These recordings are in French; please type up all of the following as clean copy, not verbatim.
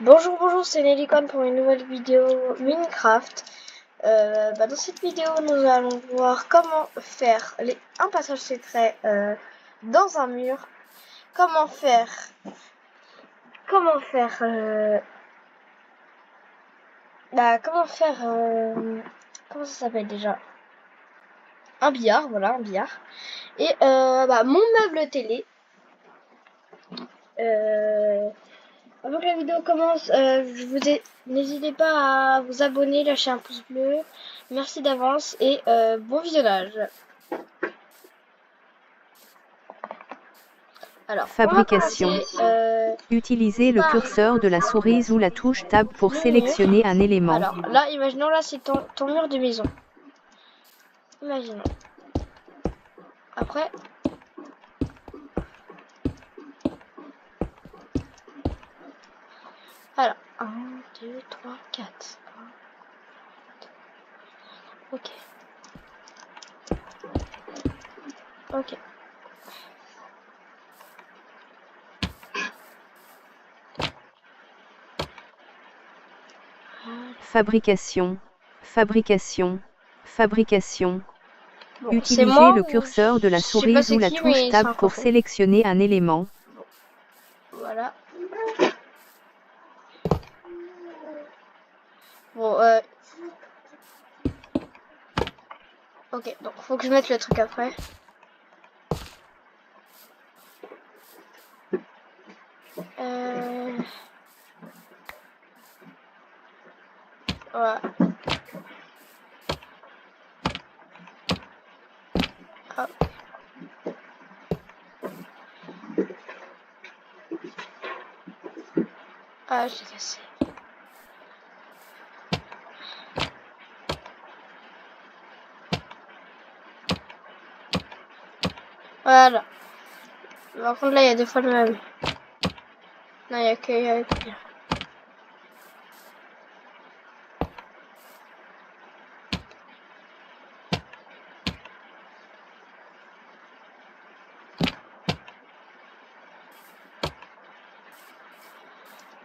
Bonjour, c'est Nellycon pour une nouvelle vidéo Minecraft. Dans cette vidéo, nous allons voir comment faire un passage secret dans un mur. Comment ça s'appelle déjà? Un billard, voilà, un billard. Et mon meuble télé. Avant que la vidéo commence, n'hésitez pas à vous abonner, lâcher un pouce bleu. Merci d'avance et bon visionnage. Alors, Fabrication. Utilisez le curseur de la souris ou la touche Tab pour sélectionner un élément. Alors là, imaginons là c'est ton mur de maison. Imaginons. Après, alors 1, 2, 3, 4. Ok. Ok. Fabrication. Bon, utilisez le curseur de la souris ou la touche Tab pour sélectionner un élément. Voilà. Bon, ok, donc faut que je mette le truc après. Voilà. Hop. Ah, j'ai cassé. Voilà. Par contre, là, il y a deux fois le même. Non, il y a que...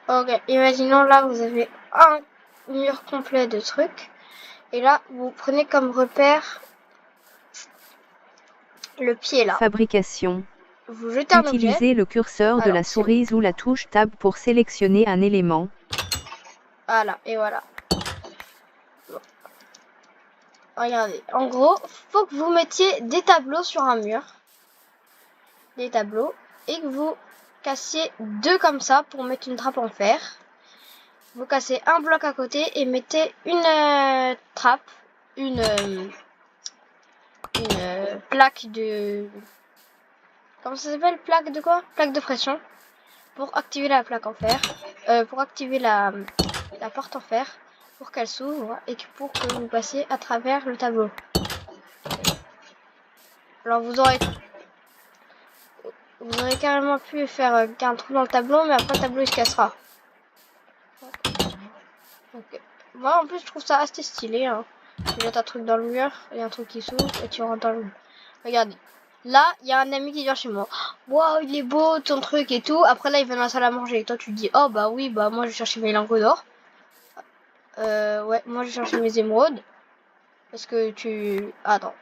Ok, imaginons là, vous avez un mur complet de trucs. Et là, vous prenez comme repère le pied là. Fabrication. Vous jetez un objet. Utilisez le curseur de la souris ou la touche Tab pour sélectionner un élément. Voilà, et voilà. Bon. Regardez, en gros, faut que vous mettiez des tableaux sur un mur. Des tableaux. Et que vous cassiez deux comme ça pour mettre une trappe en fer. Vous cassez un bloc à côté et mettez une trappe, une plaque de... Comment ça s'appelle? Plaque de quoi? Plaque de pression. Pour activer la plaque en fer. Pour activer la porte en fer. Pour qu'elle s'ouvre et pour que vous passiez à travers le tableau. Alors vous aurez carrément pu faire un trou dans le tableau, mais après le tableau il se cassera. Okay. Moi en plus je trouve ça assez stylé. Hein. Tu jettes un truc dans le mur, il y a un truc qui s'ouvre et tu rentres dans le mur. Regardez. Là, il y a un ami qui vient chez moi. Waouh, il est beau ton truc et tout. Après là, il va dans la salle à manger. Et toi, tu te dis, oh bah oui, bah moi je vais chercher mes lingots d'or. Ouais, moi je vais chercher mes émeraudes. Parce que tu... Attends.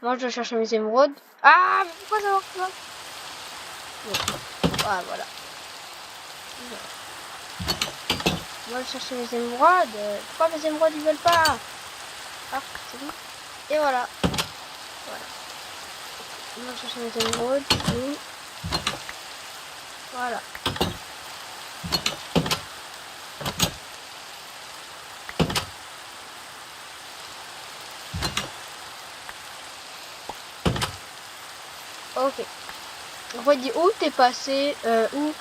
Moi je vais chercher mes émeraudes. Ah, mais pourquoi ça marche pas? Bon. Ah, voilà. Moi je vais chercher mes émeraudes. Pourquoi mes émeraudes ils veulent pas? Ah, c'est bon. Et voilà. Voilà. Moi je vais chercher mes émeraudes. Voilà. Ok. On va dire où t'es passé, où.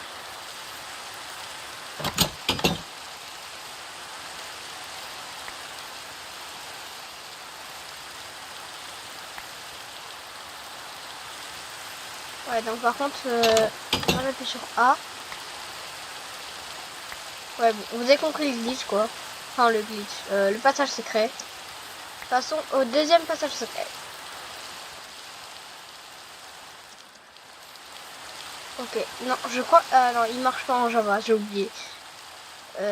Ouais, donc par contre, on va appuyer sur A. Ouais, bon, vous avez compris le glitch quoi. Enfin, le glitch, le passage secret. Passons au deuxième passage secret. Ok, non, je crois... non, il marche pas en Java, j'ai oublié.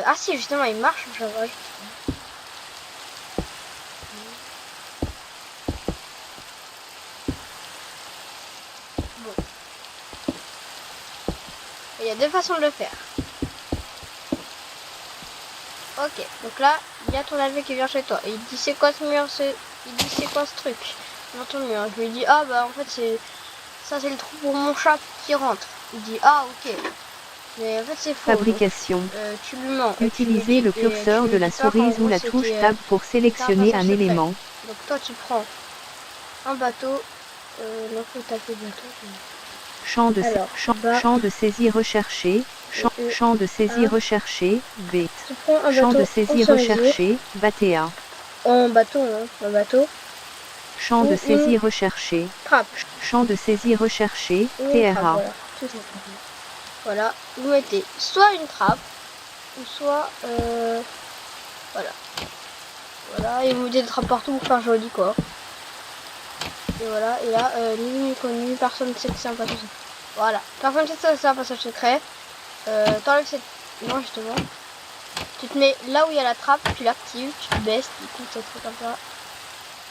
Ah si, justement, il marche en Java. Bon. Il y a deux façons de le faire. Ok, donc là, il y a ton alvé qui vient chez toi. Et il dit c'est quoi ce mur, il dit c'est quoi ce truc dans ton mur. Je lui dis ah bah en fait c'est ça, c'est le trou pour mon chat qui rentre. Il dit ah ok. Mais en fait c'est faux. Fabrication. Donc, tu lui mens. Utilisez le curseur de la souris ou la touche Tab pour sélectionner un élément. Donc toi tu prends un bateau. Non, faut taper bateau. Champ de saisie recherché. Champ de saisie recherché. B. Champ de saisie recherché. Batéa. En bateau, hein. Un bateau. Champ de saisie recherché. Trappe. Champ de saisie recherché. TRA. Voilà. Voilà. Vous mettez soit une trappe, ou soit voilà. Voilà. Et vous mettez des trappes partout pour faire joli quoi. Et voilà. Et là, ni connu, personne ne sait que c'est un passage secret. Voilà. Personne ne sait que c'est un passage secret. T'enlèves cette. Non, justement. Tu te mets là où il y a la trappe, tu l'actives, tu baisses, du coup ça fait comme ça.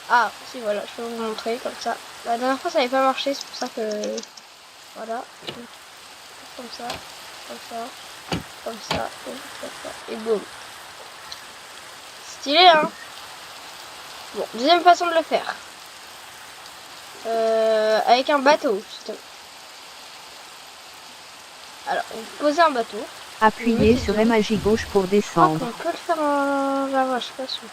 Ah, si voilà, je peux vous montrer comme ça. La dernière fois ça n'avait pas marché, c'est pour ça que. Voilà. Comme ça, comme ça, comme ça, comme ça, et boum. Stylé, hein. Bon, deuxième façon de le faire. Avec un bateau, justement. Alors, vous posez un bateau. Appuyez sur MAJ gauche pour descendre. On peut le faire en Java, je suis pas sûr.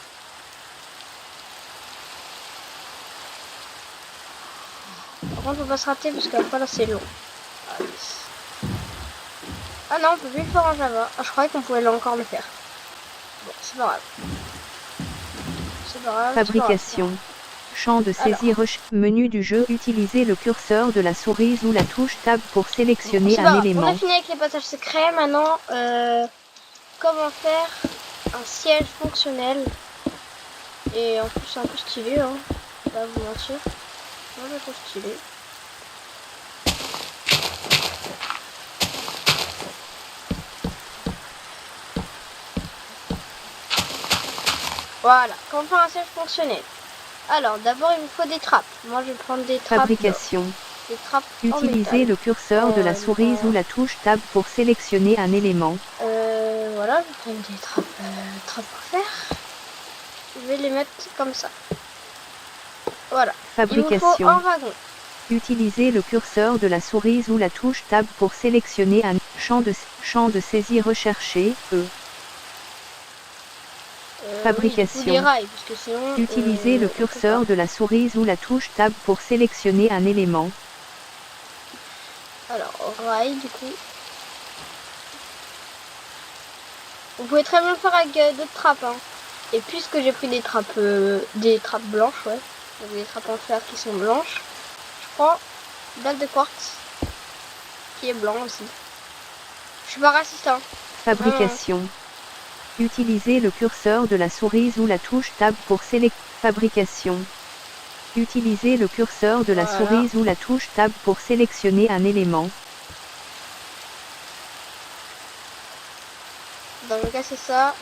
Par contre, on va se rater parce que là c'est long. Ah non, on peut plus le faire en Java. Ah, je croyais qu'on pouvait encore le faire. Bon, c'est pas grave. C'est pas grave. Fabrication. Champ de saisie menu du jeu. Utilisez le curseur de la souris ou la touche Tab pour sélectionner un élément. On a fini avec les passages secrets. Maintenant, comment faire un siège fonctionnel. Et en plus, c'est un peu stylé, hein. Je vais pas vous mentir. Moi, je trouve stylé. Voilà, comment faire un siège fonctionnel. Alors, d'abord, il vous faut des trappes. Moi, je vais prendre des trappes. Fabrication. Des trappes Utilisez le curseur de la souris ou la touche Tab pour sélectionner un élément. Voilà, je vais prendre des trappes pour faire. Je vais les mettre comme ça. Voilà. Fabrication. Il vous faut un wagon. Utilisez le curseur de la souris ou la touche Tab pour sélectionner un champ de saisie recherché. Fabrication. Oui, rails, parce que sinon, utilisez le curseur de la souris ou la touche Tab pour sélectionner un élément. Alors, rail du coup. Vous pouvez très bien le faire avec d'autres trappes. Hein. Et puisque j'ai pris des trappes blanches, ouais. Donc des trappes en fer qui sont blanches. Je prends une balle de quartz qui est blanc aussi. Je suis pas raciste. Hein. Fabrication. Utilisez le curseur de la souris ou la touche Tab pour fabrication. Utilisez le curseur de la souris ou la touche Tab pour sélectionner un élément. Donc je vais casser ça.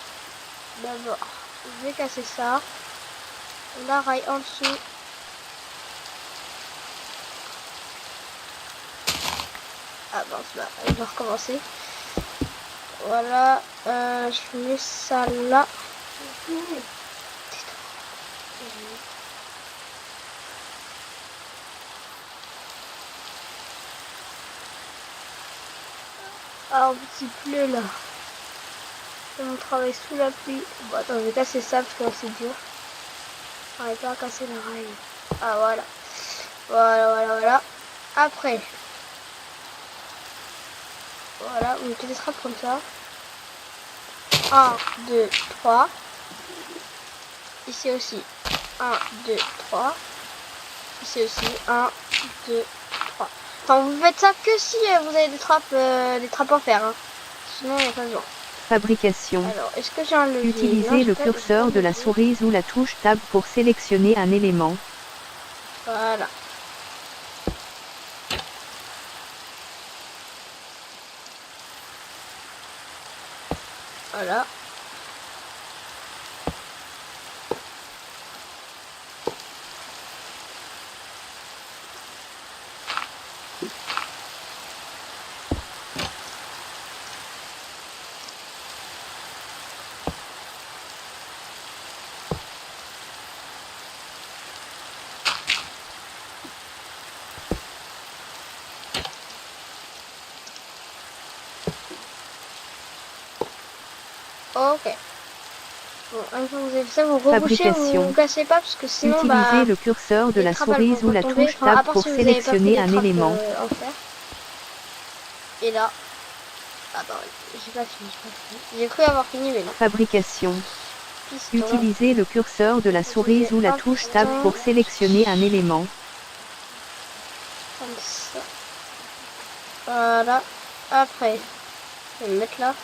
D'abord, je vais casser ça. La rail en dessous. Ah bon, je dois recommencer. Voilà, je mets ça là. Ah, en fait, il pleut là. On travaille sous la pluie. Bon, attends, je vais casser ça parce que c'est dur. J'arrive pas à casser la rail. Ah, voilà. Voilà. Après. Voilà, on mettez des trappes comme ça. 1, 2, 3. Ici aussi. 1, 2, 3. Ici aussi. 1, 2, 3. Enfin, vous faites ça que si vous avez des trappes en fer. Hein. Sinon, il n'y a pas besoin. Fabrication. Alors, est-ce que j'ai un levier? Utilisez le curseur de la souris ou la touche Tab pour sélectionner un élément. Voilà. Voilà. Ok. Bon, une fois que vous avez fait ça, vous rebouchez, vous ne cassez pas parce que sinon, Utilisez le curseur de les la trappes, elles souris vont ou la retomber. touche Enfin, à Tab part pour si vous avez pas pris sélectionner des un trappes, élément. en fer. Et là, attends, j'ai pas fini. J'ai cru avoir fini, mais non. Fabrication. Piston. Utilisez le curseur de la souris ou la touche Tab pour sélectionner un élément. Comme ça. Voilà. Après, je vais me mettre là.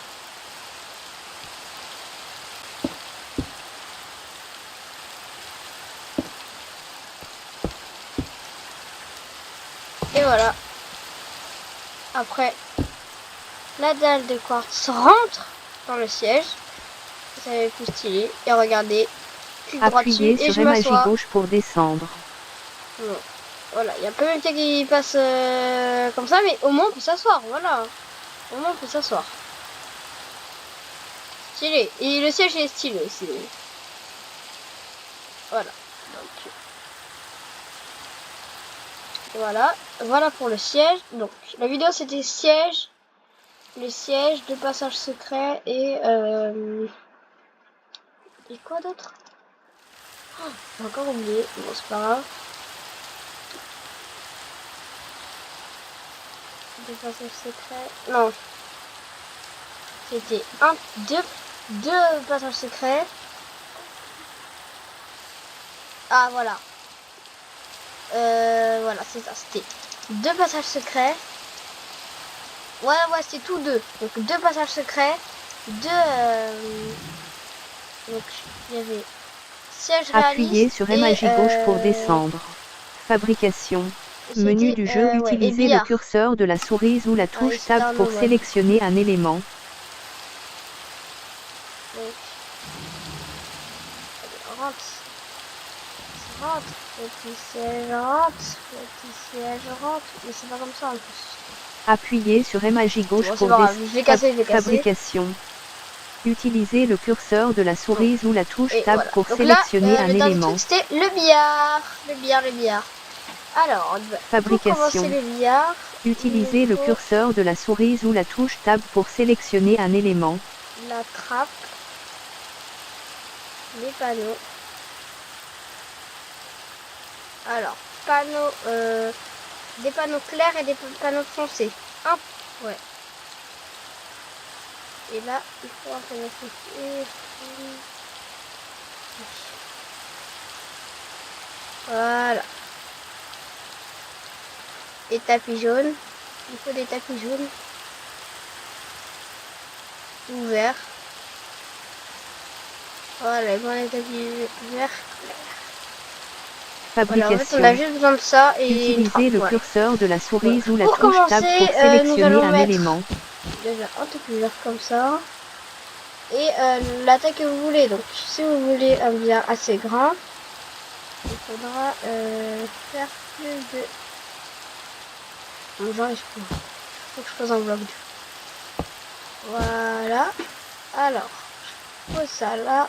Et voilà. Après, la dalle de quartz rentre dans le siège. Ça va être plus stylé. Et regardez, clic droit dessus Appuyez et sur je M m'assois. gauche pour descendre. Bon. Voilà, il y a pas même qui passe comme ça, mais au moins on peut s'asseoir. Voilà. Au moins on peut s'asseoir. Stylé. Et le siège est stylé aussi. Voilà. Donc, voilà. Voilà pour le siège. Donc la vidéo c'était siège. Les sièges, 2 passages secrets et quoi d'autre? Oh, j'ai encore oublié. Bon, c'est pas grave. 2 passages secrets. Non. C'était deux passages secrets. Ah, voilà. Voilà, c'est ça. C'était 2 passages secrets. Ouais, c'était tout 2. Donc 2 passages secrets. 2... donc, il y avait siège réaliste. Appuyez sur M gauche pour descendre. Fabrication. Menu du jeu. Utilisez le curseur de la souris ou la touche Tab pour sélectionner un élément. Donc, rentre. Rentre. Le petit siège rentre. Le petit siège rentre. Mais c'est pas comme ça en plus. Appuyez sur M gauche pour descendre. Fabrication. Utilisez le curseur de la souris ou la touche Tab voilà. pour donc sélectionner là, un le élément. C'était le billard. Le billard. Alors, Fabrication. pour commencer le billard, utilisez le curseur de la souris ou la touche Tab pour sélectionner un élément. La trappe, les panneaux. Alors, panneaux, des panneaux clairs et des panneaux foncés. Ouais. Et là, il faut un panneau foncé. Voilà. Et tapis jaune. Il faut des tapis jaunes. Ouverts. Voilà, les tapis verts. Fabrication. Voilà, en fait, on a juste besoin de ça et utilisez le curseur de la souris ou la pour touche Tab pour sélectionner un élément. Déjà un tapis vert comme ça. Et la taille que vous voulez. Donc, si vous voulez un billard assez grand, il faudra faire plus de... Bon, j'arrive pas. Faut que je fasse un vlog. Voilà. Alors, je pose ça là.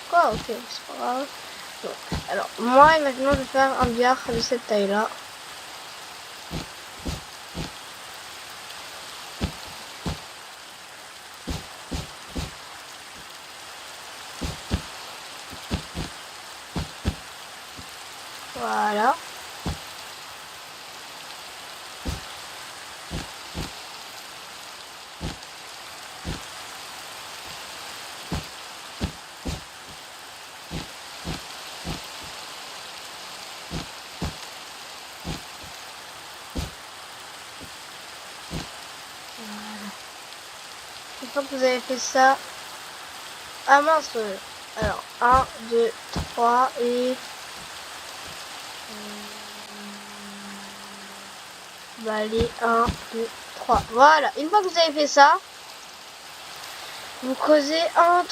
Quoi? Ok, c'est pas grave. Donc, alors, moi, maintenant, je vais faire un billard de cette taille-là. Voilà. Une fois que vous avez fait ça, ah mince, alors 1, 2, 3 et Bah allez, 1, 2, 3. Voilà, une fois que vous avez fait ça, vous creusez 1,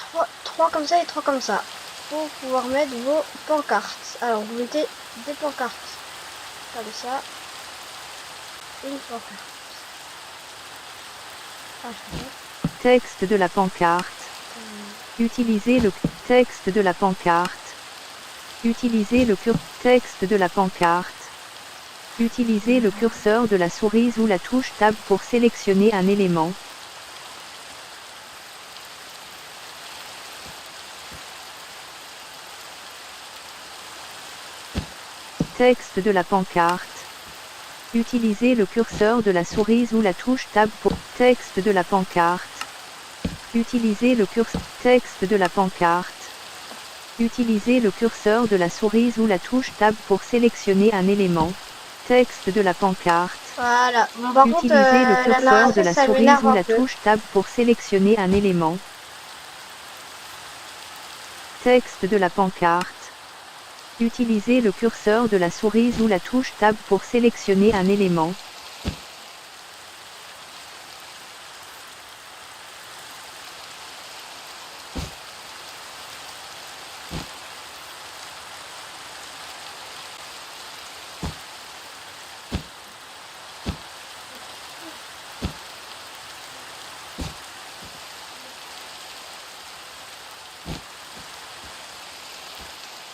3 comme ça et 3 comme ça. Pour pouvoir mettre vos pancartes. Alors vous mettez des pancartes. Comme ça. Une pancarte. Ah, Texte de la pancarte. Utilisez le texte de la pancarte. Utilisez le texte de la pancarte. Utilisez le curseur de la souris ou la touche Tab pour sélectionner un élément. Texte de la pancarte. Utilisez le curseur de la souris ou la touche Tab pour texte de la pancarte. Utilisez le curseur texte de la pancarte. Utilisez le curseur de la souris ou la touche Tab pour sélectionner un élément. Texte de la pancarte. Voilà. Bon, par contre, Utilisez le curseur narration, de la ça souris m'énerve ou un la peu. touche Tab pour sélectionner un élément. Texte de la pancarte. Utilisez le curseur de la souris ou la touche Tab pour sélectionner un élément.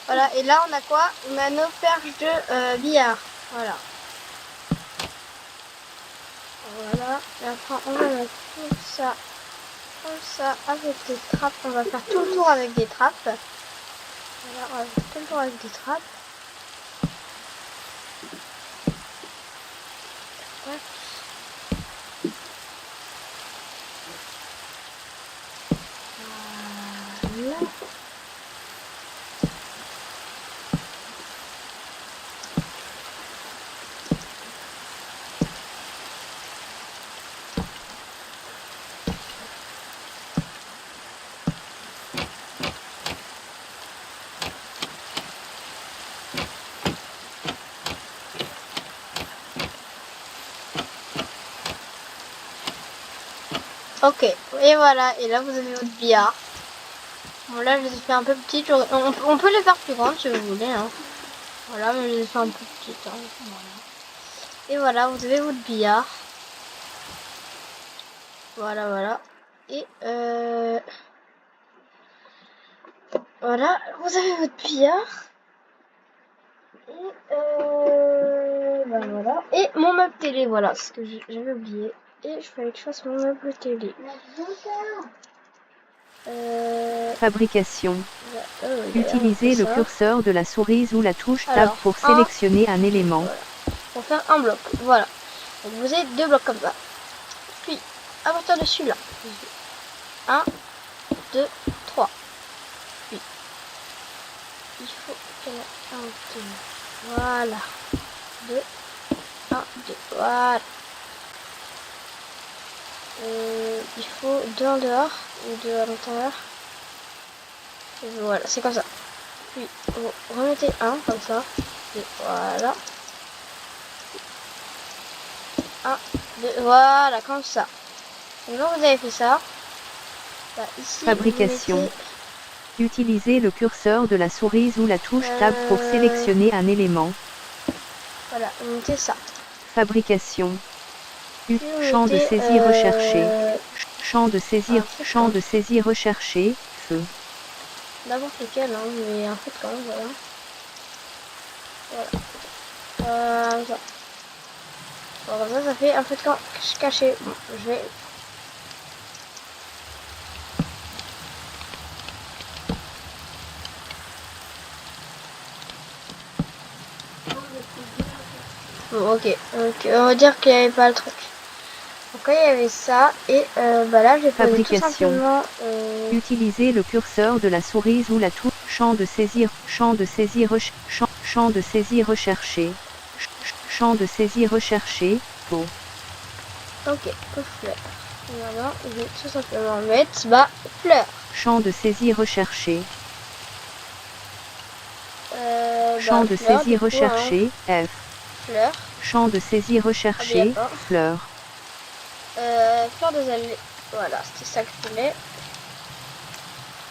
Voilà, et là on a quoi? On a nos perches de billard. Voilà. Voilà. Et après on va mettre tout ça comme ça avec des trappes. On va faire tout le tour avec des trappes. Voilà, on va faire tout le tour avec des trappes. Ouais. Voilà. Ok, et voilà, et là vous avez votre billard. Bon là je les ai fait un peu petites, on peut les faire plus grandes si vous voulez. Hein. Voilà, mais je les ai fait un peu petites. Hein. Voilà. Et voilà, vous avez votre billard. Voilà, voilà. Et voilà, vous avez votre billard. Et ben voilà. Et mon meuble télé, voilà, ce que j'avais oublié. Et je fallait que je fasse mon meuble télé. Fabrication. Utilisez le curseur de la souris ou la touche Tab Alors, pour sélectionner un élément. Voilà. Pour faire un bloc, voilà. Donc vous avez deux blocs comme ça. Puis, à partir de celui-là, 1, 2, 3. Puis, il faut qu'il y en ait un, 2. Voilà. 2, 1, 2. Voilà. Il faut 2 en dehors et 2 à l'intérieur. Voilà, c'est comme ça. Puis vous remettez un comme ça. Et voilà. 1, 2, voilà, comme ça. Et quand vous avez fait ça, bah, ici, Fabrication. vous mettez... Utilisez le curseur de la souris ou la touche Tab pour sélectionner un élément. Voilà, vous mettez ça. Fabrication. Champ de Mettez, saisie recherché. Champ de saisie, un champ de saisie recherché. Feu. N'importe lequel, hein, mais un peu quand même, voilà. Voilà. Ça. Bon, comme ça fait un peu de camp caché. Bon, je vais... Bon, ok. Donc, on va dire qu'il n'y avait pas le truc. Donc, il y avait ça. Et bah là, j'ai fait tout simplement... Utilisez le curseur de la souris ou la touche champ de saisie champ de saisie recherché. Champ de saisie recherché. Peau. Ok, fleur. Voilà, je vais tout simplement mettre fleur. Champ de saisie recherché. Champ de Fleur, saisie coup, recherché. hein. F. fleurs. Champ de saisie recherché, Obligatoire. fleurs. Fleurs des allées. Voilà, c'était ça que je voulais.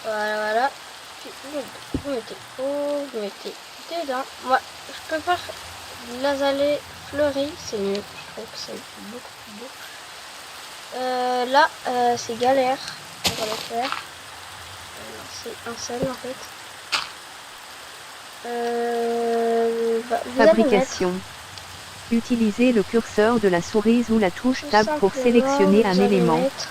Voilà. Puis vous mettez où, vous mettez dedans. Moi, je préfère l'azalée fleurie, c'est mieux. Je trouve que c'est beaucoup plus beau. Là, c'est galère. On va le faire. C'est un seul en fait. Vous allez Fabrication. Utilisez le curseur de la souris ou la touche tout Tab pour simplement, sélectionner un vous allez élément. mettre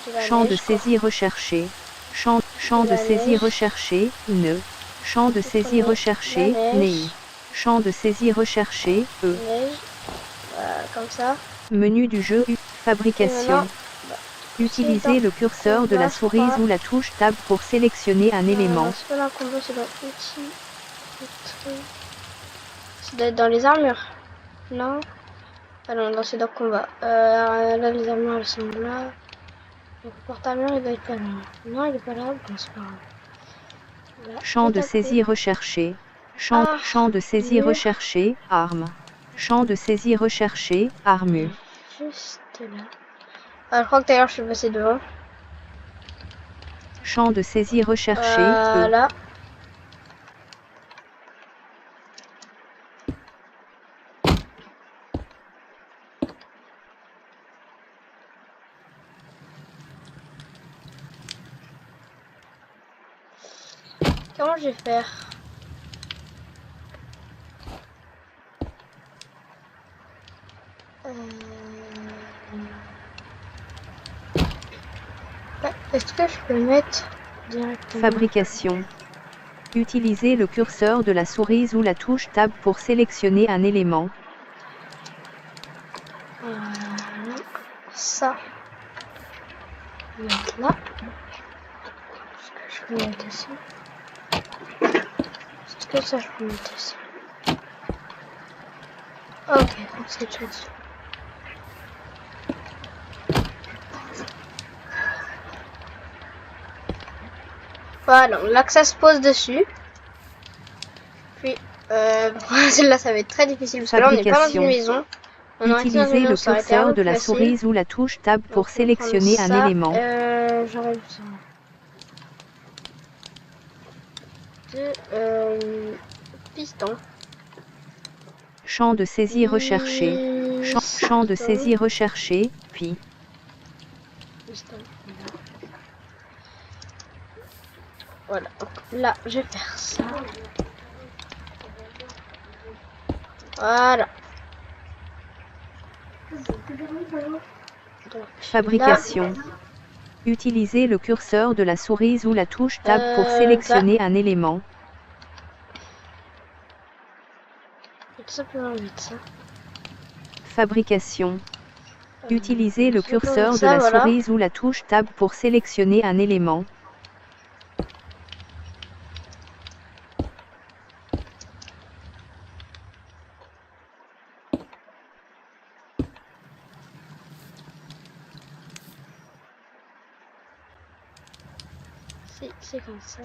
de la Champ de neige, quoi. saisie recherché. Champ De de la saisie neige. recherché, nœud. Champ de Vous saisie prenez recherché, la neige. NEI. Champ de saisie recherché, E. Neige. Voilà, comme ça. Menu du jeu, Et fabrication. maintenant, Utilisez le curseur de la souris ou la touche Tab pour sélectionner un élément. c'est pas dans le combat, c'est dans outils. Ça doit être dans les armures. Non. Ah non, non, c'est dans le combat. Là, les armures, elles sont là. Donc, le porte-armure, il doit être pas là. Non, il est pas là. Bon, c'est pas grave. Là, Champ de taper. saisie recherché. Champ de saisie Armure. recherché, arme. Champ de saisie recherché, armure. Juste là. Ah, je crois que d'ailleurs, je suis passé devant. Champ de saisie recherché, E. Voilà. Comment je vais faire? Est-ce que je peux mettre directement? Fabrication. Utilisez le curseur de la souris ou la touche Tab pour sélectionner un élément. Voilà. Ça. Je vais mettre là. Est-ce que je peux mettre ici? Est-ce que ça je peux mettre ici? Ok, c'est tout. Voilà, donc là que ça se pose dessus. Puis, celle-là ça va être très difficile parce que là on n'est pas dans une maison. On aurait été dans une Utilisez maison, le ça aurait été un curseur peu de la plus facile. souris ou la touche Tab Donc, pour on va prendre sélectionner un ça. élément. J'aurais besoin de piston. Champ de saisie recherché. Champ de saisie recherché, puis. Piston. Voilà, donc là je vais faire ça. Voilà. Donc, Fabrication. là, Utilisez le curseur de la souris ou la touche Tab pour sélectionner un élément. tout simplement mettre ça. Fabrication. Utilisez le Je vais curseur de ça, la voilà. souris ou la touche Tab pour sélectionner un élément. C'est comme ça.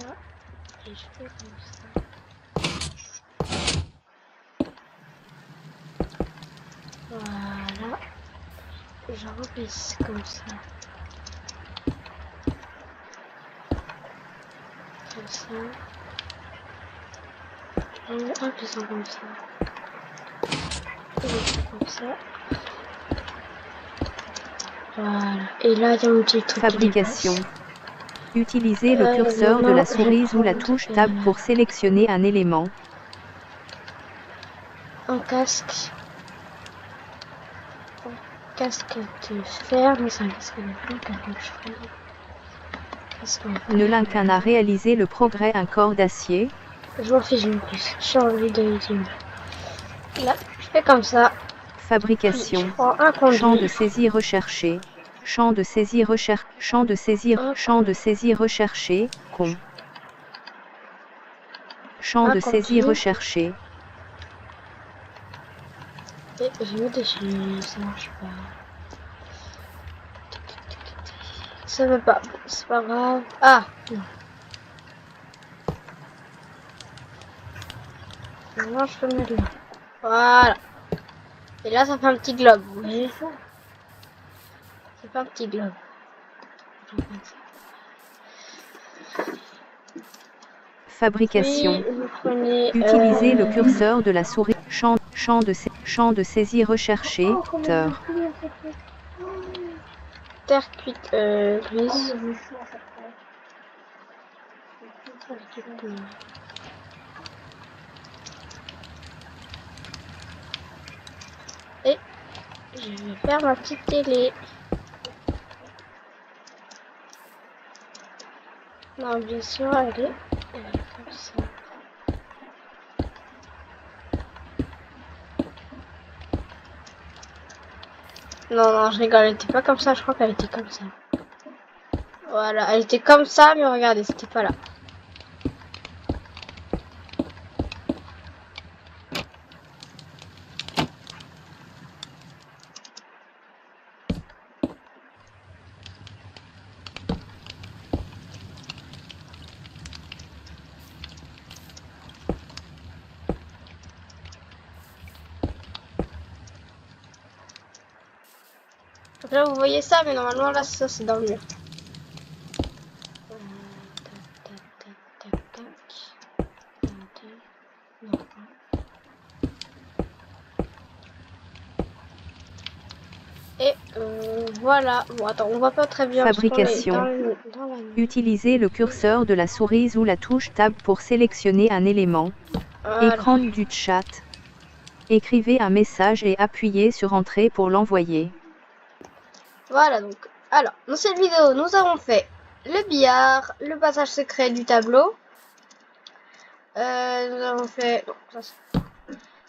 Et je fais comme ça. Voilà. Je replisse comme ça. Comme ça. Et un plissant comme ça. Et comme ça. Voilà. Et là, il y a mon petit truc. Fabrication. Utilisez le curseur de la souris ou la touche Tab pour sélectionner un élément. Un casque. Un casque de fer, mais c'est un casque de fer, Nelinquin a réalisé le progrès un corps d'acier. Je m'en fiche en plus. J'ai envie de dire. Là, je fais comme ça. Fabrication. Je prends un conduit. Champ de saisie recherché. Champ de saisie recherché. Champ de saisie recherché. Con. Champ de saisie recherché. Et je mets dessus, ça marche pas. Ça veut pas, c'est pas grave. Ah non. Maintenant, je peux le mettre là. Voilà. Et là, ça fait un petit globe. Vous voyez ça? C'est pas un petit globe. Fabrication. Puis, vous prenez, Utilisez le curseur de la souris. Champ de saisie recherché. Terre. Terre cuite grise. Et je vais faire ma petite télé. Non, bien sûr, elle est comme ça. Non, non, je rigole, elle était pas comme ça, je crois qu'elle était comme ça. Voilà, elle était comme ça, mais regardez, c'était pas là. Donc là, vous voyez ça, mais normalement, là, ça, c'est dans le mur. Et voilà. Bon, attends, on voit pas très bien. Fabrication. Utilisez le curseur de la souris ou la touche Tab pour sélectionner un élément. Voilà. Écran du chat. Écrivez un message et appuyez sur Entrée pour l'envoyer. Voilà, donc. Alors, dans cette vidéo, nous avons fait le billard, le passage secret du tableau. Nous avons fait... Non, ça,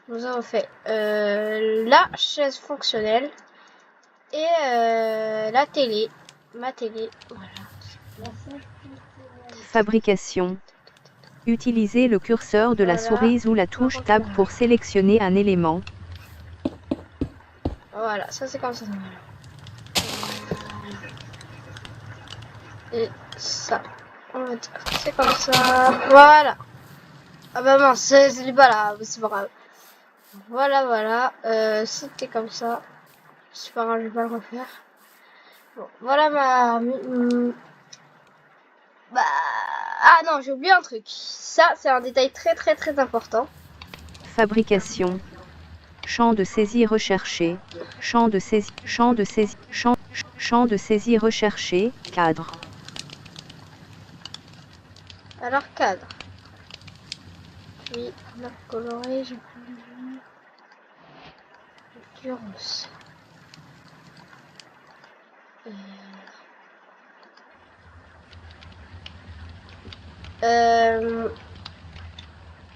nous avons fait la chaise fonctionnelle et la télé. Ma télé, voilà. Fabrication. Utilisez le curseur de la souris ou la touche Tab pour sélectionner un élément. Voilà, ça c'est comme ça. Et ça, on va dire, c'est comme ça. Voilà. Ah bah mince, c'est pas là, c'est pas grave. Voilà, voilà. C'était comme ça. C'est pas grave, je vais pas le refaire. Bon, voilà bah... Ah non, j'ai oublié un truc. Ça, c'est un détail très important. Fabrication. Champ de saisie recherché. Champ de saisie recherché. Cadre. Alors, cadre. Puis, on a coloré, j'ai plus du rose.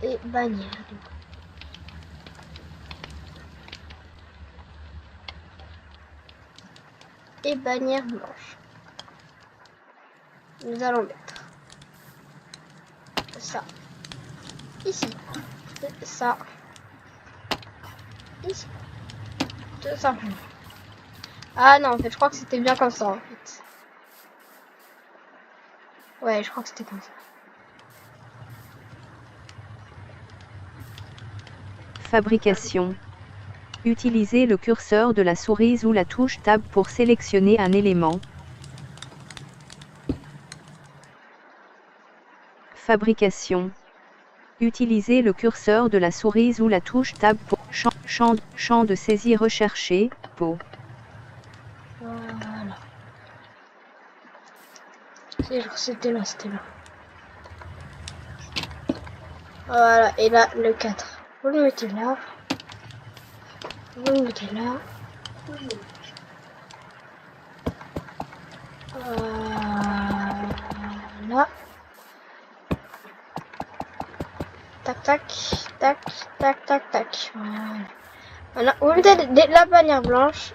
Et bannière. Et bannière blanche. Nous allons mettre ça ici, et ça ici, tout simplement. Ah non, en fait, je crois que c'était bien comme ça, en fait. Ouais, je crois que c'était comme ça. Fabrication. Utilisez le curseur de la souris ou la touche Tab pour sélectionner un élément. Fabrication. Utilisez le curseur de la souris ou la touche Tab pour champ de saisie recherché, peau. Voilà. C'était là, c'était là. Voilà, et là, le 4. Vous le mettez là. Vous le mettez là. Voilà. Tac, tac, tac, tac, tac, tac. Voilà. Voilà. Vous mettez la bannière blanche.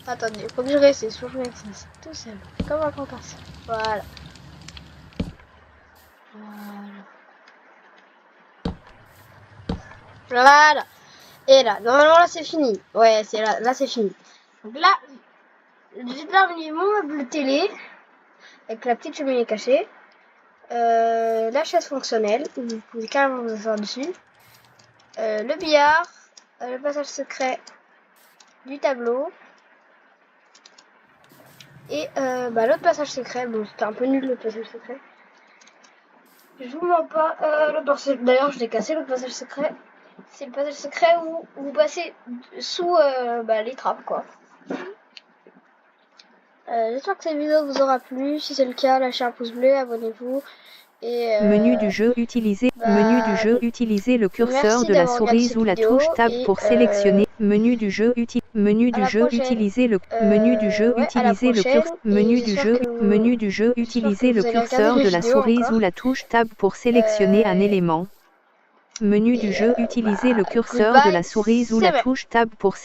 Attendez, faut que je réussisse, faut que je réussisse. Tout seul, comme un grand garçon. Voilà. Voilà. Et là, normalement là c'est fini. Ouais, c'est là c'est fini. Donc là, J'ai terminé mon meuble télé avec la petite cheminée cachée. La chaise fonctionnelle, où vous pouvez carrément vous asseoir dessus. Le billard, le passage secret du tableau. Et l'autre passage secret, bon c'était un peu nul le passage secret. Je vous mens pas, d'ailleurs je l'ai cassé l'autre passage secret. C'est le passage secret où vous passez sous les trappes quoi. J'espère que cette vidéo vous aura plu. Si c'est le cas, lâchez un pouce bleu, abonnez-vous. Et menu du jeu, utiliser utiliser le curseur de la souris ou la touche tab pour sélectionner. Menu du jeu, utiliser le menu du jeu, utiliser le curseur. Menu du jeu, utiliser le curseur de la souris ou la touche tab pour sélectionner un élément. Menu du jeu, utiliser le curseur de la souris ou la touche tab pour